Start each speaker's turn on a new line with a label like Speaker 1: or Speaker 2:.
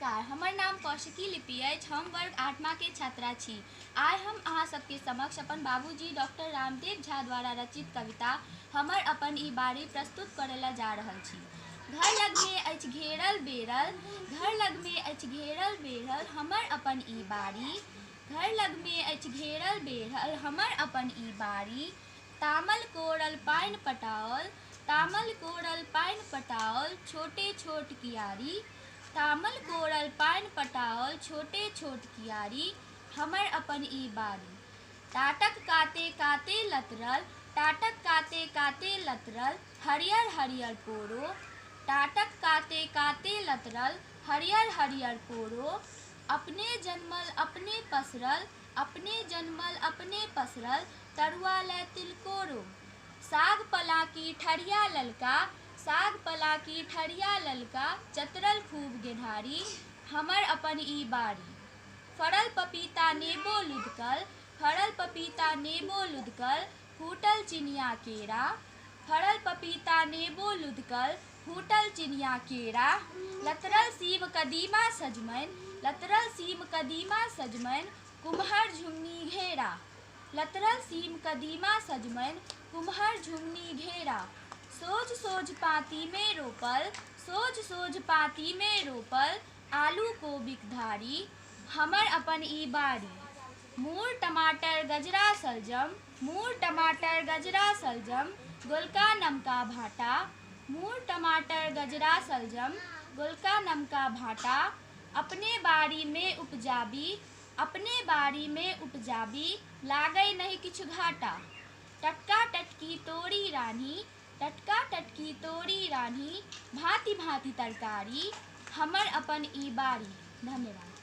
Speaker 1: नमस्कार, हमर नाम कौशिकी लिपि अछि। हम वर्ग 8वां के छात्रा छी। आइ हम अहाँ सबके समक्ष अपन बाबूजी डॉक्टर रामदेव झा द्वारा रचित कविता हमर अपन ई बारी प्रस्तुत करय ला जा रहल छी। घर लग में अछि घेरल बेरल, घर लग में अछि घेरल बेरल हमर अपन ई बारी। घर लग में अछि घेरल बेरल हमर अपन ई बारी। तामल कोरल पानि पटाओल, तामल कोरल पानि पटाओल छोटे छोट कियारी। तामल कोरल पानि पटाओल छोटे छोट कियारी हमर अपन ई बारी। टाटक काते काते लतरल, टाटक काते काते लतरल हरियर हरियर पोरो। टाटक काते काते लतरल हरियर हरियर पोरो। अपने जन्मल अपने पसरल, अपने जन्मल अपने पसरल तरुआ लै तिलकोरो। साग पला की ठरिया ललका, साग पला की ठरिया ललका चतरल खूब गेनहारी हमर अपन ई बारी। फड़ल पपीता नेबो लुधकल, फड़ल पपीता नेबो लुधकल फूटल चिनिया केरा। फड़ल पपीता नेबो लुधकल फूटल चिनिया केरा। लतरल सीम कदीमा सजमनि, लतरल सीम कदीमा सजमनि कुम्हर झुंगनी घेरा। लतरल सीम कदीमा सजमनि कुम्हर झुंगनी घेरा। सोझ सोझ पाती में रोपल, सोझ सोझ पाती में रोपल आलू कोबिक धारी हमर अपन ई बारी। मूर टमाटर गजरा सलजम, मूर टमाटर गजरा सलजम गोलका नमका भाटा। मूर टमाटर गजरा सलजम गोलका नमका भाटा। अपने बारी में उपजाबी, अपने बारी में उपजाबी लागै नहीं किछु घाटा। टटका टटकी तोरी रान्ही, टटका टटकी तोरी रान्ही भांति भांति तरकारी हमर अपन ई बारी। धन्यवाद।